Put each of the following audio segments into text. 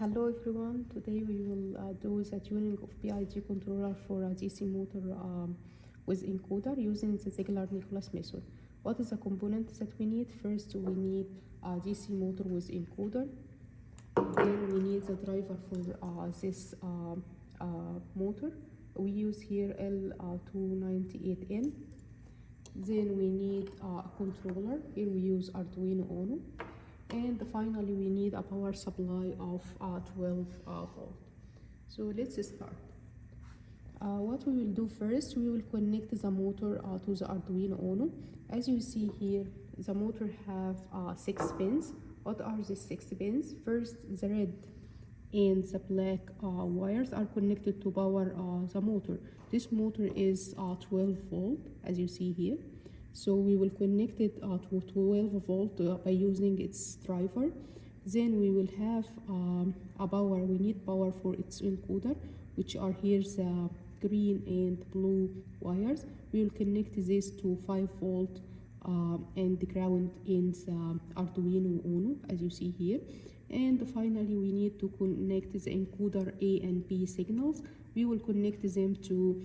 Hello everyone, today we will do the tuning of PID controller for a DC motor with encoder using the Ziegler Nicholas method. What is the component that we need? First we need a DC motor with encoder, then we need the driver for this motor. We use here L298N. Then we need a controller, here we use Arduino Uno. And finally we need a power supply of 12 volt. So let's start. What we will do first, we will connect the motor to the Arduino Uno. As you see here, the motor have 6 pins. What are these 6 pins? First, the red and the black wires are connected to power the motor. This motor is 12 volt, as you see here. So we will connect it to 12 volt by using its driver. Then we will have a power. We need power for its encoder, which are here the green and blue wires. We will connect this to 5 volt and the ground in the Arduino Uno, as you see here. And finally we need to connect the encoder A and B signals. We will connect them to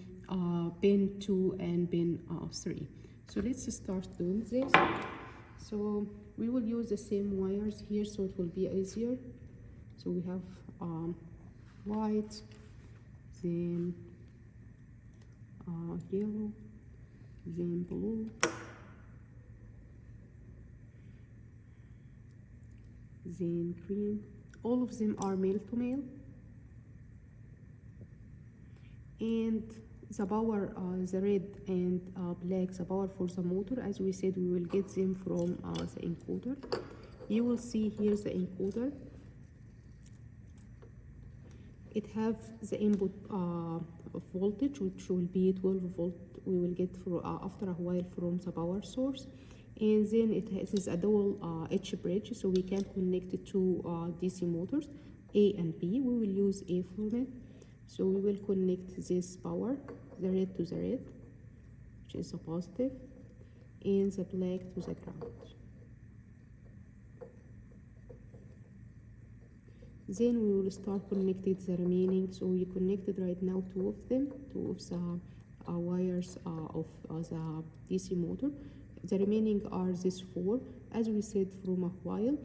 pin 2 and pin 3. So let's start doing this. So we will use the same wires here, so it will be easier. So we have white, then yellow, then blue, then green. All of them are male to male. And the power, the red and black, the power for the motor, as we said, we will get them from the encoder. You will see here the encoder. It have the input voltage, which will be 12 volt. We will get for after a while from the power source. And then it is a dual H bridge, so we can connect it to DC motors, A and B. We will use A for it. So we will connect this power, the red to the red, which is a positive, and the black to the ground. Then we will start connecting the remaining. So we connected right now 2 of them, 2 of the wires of the DC motor. The remaining are these 4. As we said from a while,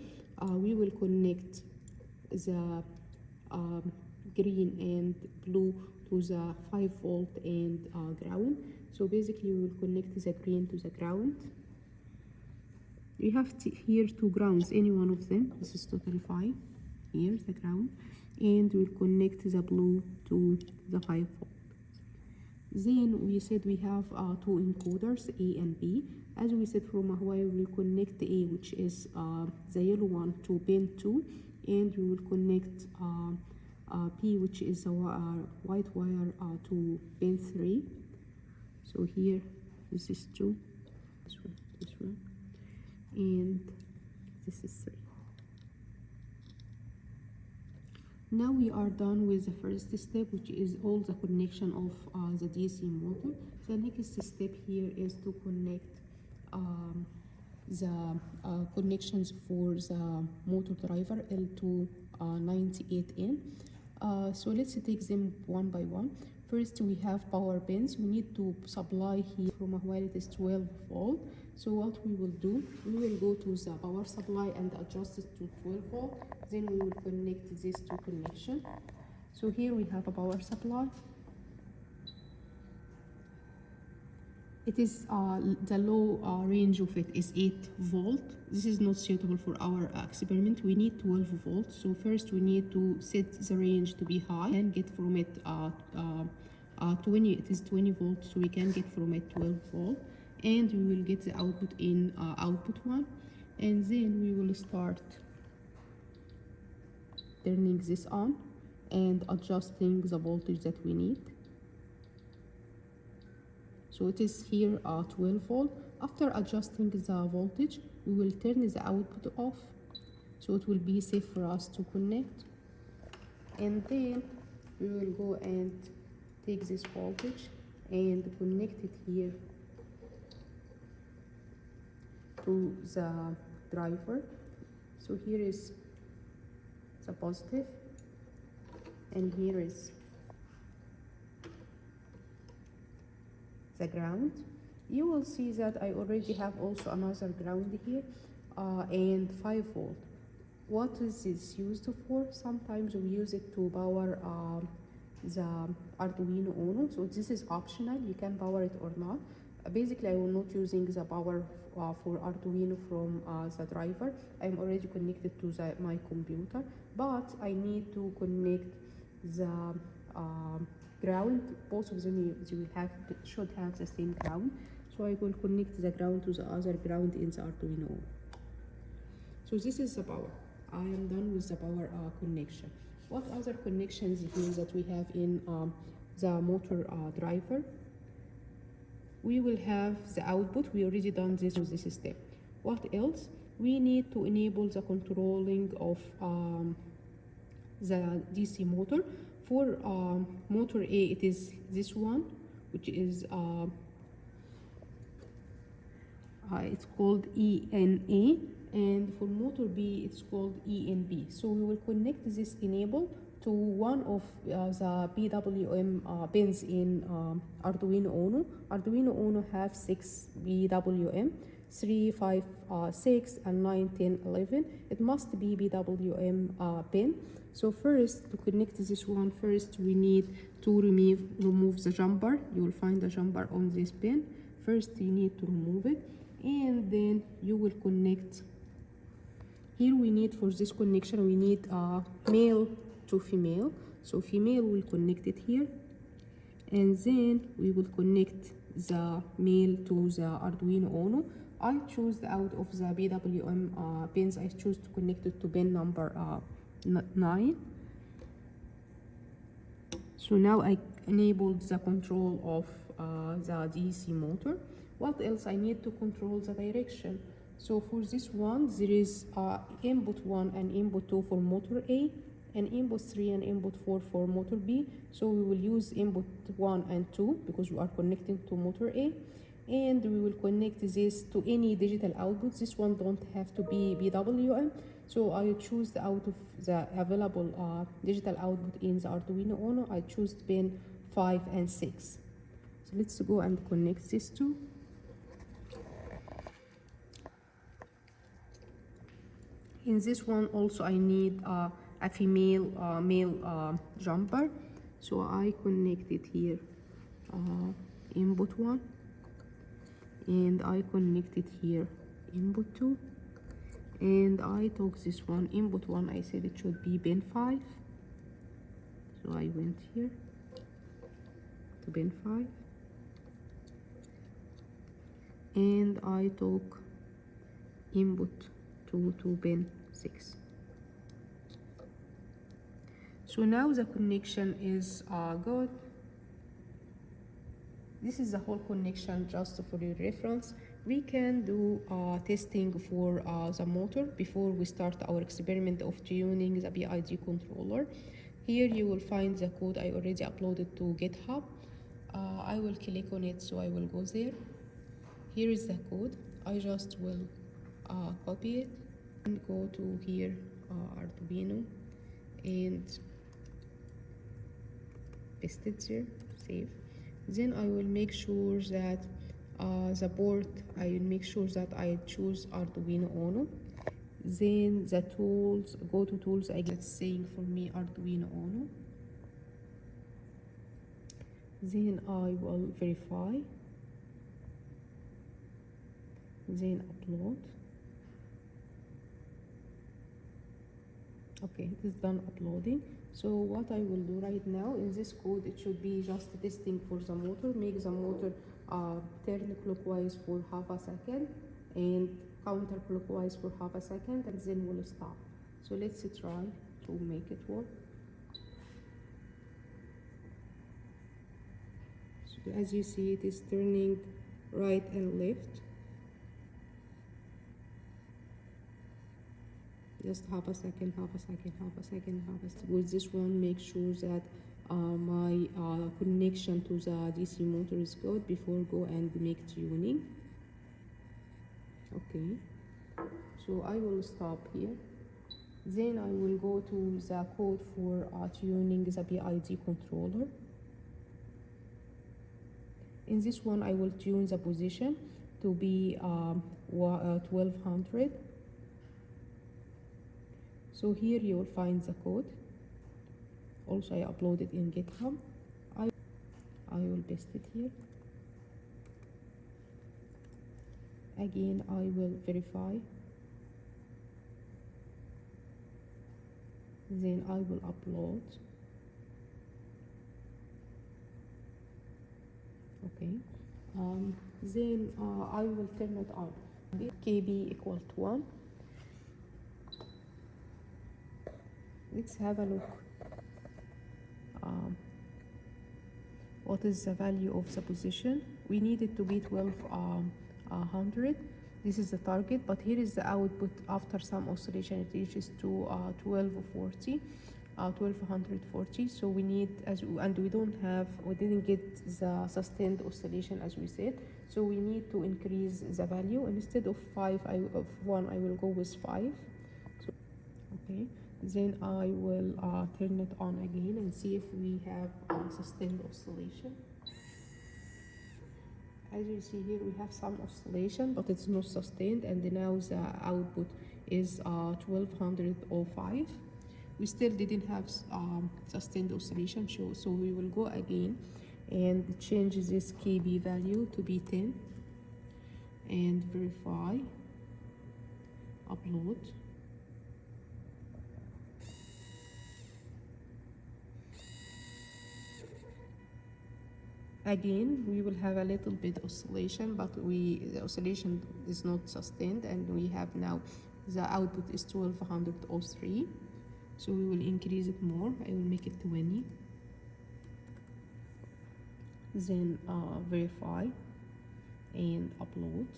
we will connect the green and blue to the 5 volt and ground. So basically we will connect the green to the ground. We have here 2 grounds, any one of them. This is totally fine. Here the ground, and we'll connect the blue to the 5 volt. Then we said we have 2 encoders, A and B. As we said from a while, we will connect A, which is the yellow one, to pin 2, and we will connect P, which is a white wire, to pin 3. So here this is 2, this one, and this is 3. Now we are done with the first step, which is all the connection of the DC motor. The next step here is to connect the connections for the motor driver L298N. So let's take them one by one. First we have power pins. We need to supply here from a while it is 12 volt. So what we will do, we will go to the power supply and adjust it to 12 volt. Then we will connect these 2 connections. So here we have a power supply. It is the low range of it is 8 volt. This is not suitable for our experiment. We need 12 volts. So first we need to set the range to be high and get from it 20. It is 20 volts, so we can get from it 12 volt, and we will get the output in output 1, and then we will start turning this on and adjusting the voltage that we need. So it is here 12 volt. After adjusting the voltage, we will turn the output off, so it will be safe for us to connect. And then we will go and take this voltage and connect it here to the driver. So here is the positive and here is the ground. You will see that I already have also another ground here and 5 volt. What is this used for? Sometimes we use it to power the Arduino Uno, so this is optional, you can power it or not. Basically I will not using the power for Arduino from the driver. I'm already connected to my computer, but I need to connect the ground. Both of them should have the same ground, so I will connect the ground to the other ground in the Arduino. So this is the power. I am done with the power connection. What other connections here that we have in the motor driver? We will have the output. We already done this with this step. What else? We need to enable the controlling of the DC motor. For motor A, it is this one, which is it's called ENA, and for motor B, it's called ENB. So we will connect this enable to one of the PWM pins in Arduino Uno. Arduino Uno have 6 PWM, 3, 5, 6, and 9, 10, 11. It must be PWM pin. So first, to connect this one, first we need to remove the jumper. You will find the jumper on this pin. First, you need to remove it, and then you will connect. Here we need, for this connection, we need male to female. So female will connect it here, and then we will connect the male to the Arduino Uno. I choose out of the PWM pins, I choose to connect it to pin number 9. So now I enabled the control of the DC motor. What else? I need to control the direction. So for this one, there is input 1 and input 2 for motor A, and input 3 and input 4 for motor B. So we will use input 1 and 2 because we are connecting to motor A, and we will connect this to any digital output. This one don't have to be PWM, so I choose out of the available digital output in the Arduino Uno. I choose pin 5 and 6. So let's go and connect these two. In this one also I need a female male jumper, so I connect it here input 1, and I connect it here input 2, and I took this one input 1. I said it should be pin 5, so I went here to pin 5, and I took input 2 to pin 6. So now the connection is good. This is the whole connection, just for your reference. We can do testing for the motor before we start our experiment of tuning the PID controller. Here you will find the code I already uploaded to GitHub. I will click on it, so I will go there. Here is the code. I just will copy it and go to here Arduino and paste it there, save. Then I will make sure that the board, I will make sure that I choose Arduino Uno. Then the tools, go to tools, I get saying for me Arduino Uno. Then I will verify, then upload. Okay, it is done uploading. So what I will do right now in this code, it should be just testing for the motor. Make the motor turn clockwise for half a second and counterclockwise for half a second, and then we'll stop. So let's try to make it work. So as you see, it is turning right and left. Just half a second, half a second, half a second, half a second. With this one, make sure that my connection to the DC motor is good before go and make tuning. Okay, so I will stop here. Then I will go to the code for tuning the PID controller. In this one, I will tune the position to be 1200. So here you will find the code. Also, I uploaded in GitHub. I will paste it here. Again, I will verify. Then I will upload. Okay. Then I will turn it on. KB equal to 1. Let's have a look. What is the value of the position? We need it to be 1200. This is the target, but here is the output after some oscillation. It reaches to 1240. 1240. So we need, and we didn't get the sustained oscillation as we said. So we need to increase the value. Instead of 1, I will go with 5. So, okay. Then I will turn it on again and see if we have sustained oscillation. As you see here, we have some oscillation, but it's not sustained, and now the output is 1205. We still didn't have sustained oscillation, so we will go again and change this KB value to be 10 and verify, upload. Again, we will have a little bit oscillation, but the oscillation is not sustained, and we have now the output is 1203. So we will increase it more. I will make it 20. Then verify and upload.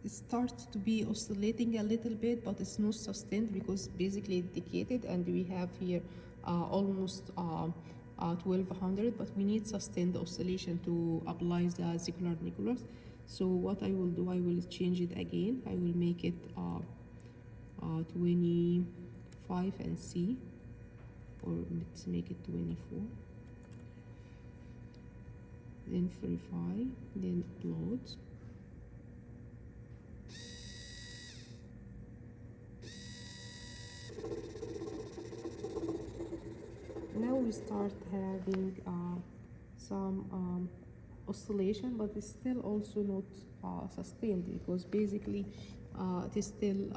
It starts to be oscillating a little bit, but it's not sustained because basically it's decayed, and we have here almost 1200, but we need sustained oscillation to apply the Ziegler Nicholas. So what I will do, I will change it again. I will make it 25 and see, or let's make it 24. Then verify, then upload. Now we start having some oscillation, but it's still also not sustained, because basically it is still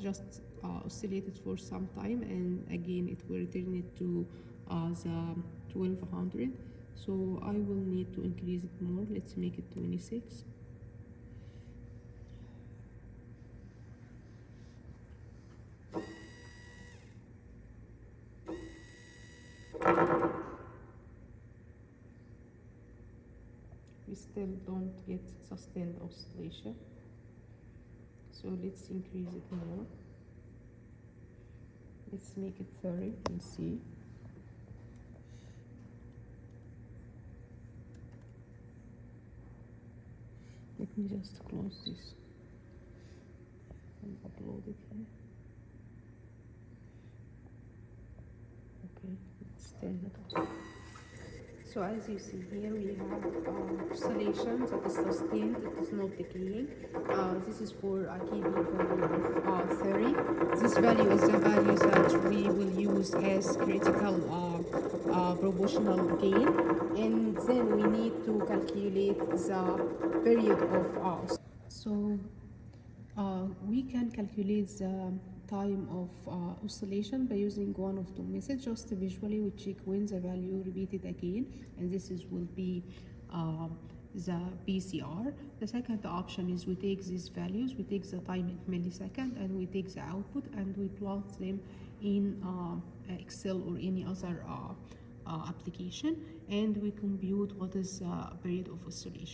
just oscillated for some time, and again it will return it to the 1200. So I will need to increase it more. Let's make it 26. We still don't get sustained oscillation, so let's increase it more. Let's make it 30 and see. Let me just close this and upload it here. Okay, let's turn it off. So as you see here, we have oscillation that is sustained, it is not decaying. This is for a KB value of 30. This value is the value that we will use as critical proportional gain. And then we need to calculate the period of So we can calculate the time of oscillation by using one of two methods. Just visually we check when the value repeated again, and this will be the PCR. The second option is we take these values, we take the time in millisecond, and we take the output and we plot them in Excel or any other application, and we compute what is the period of oscillation.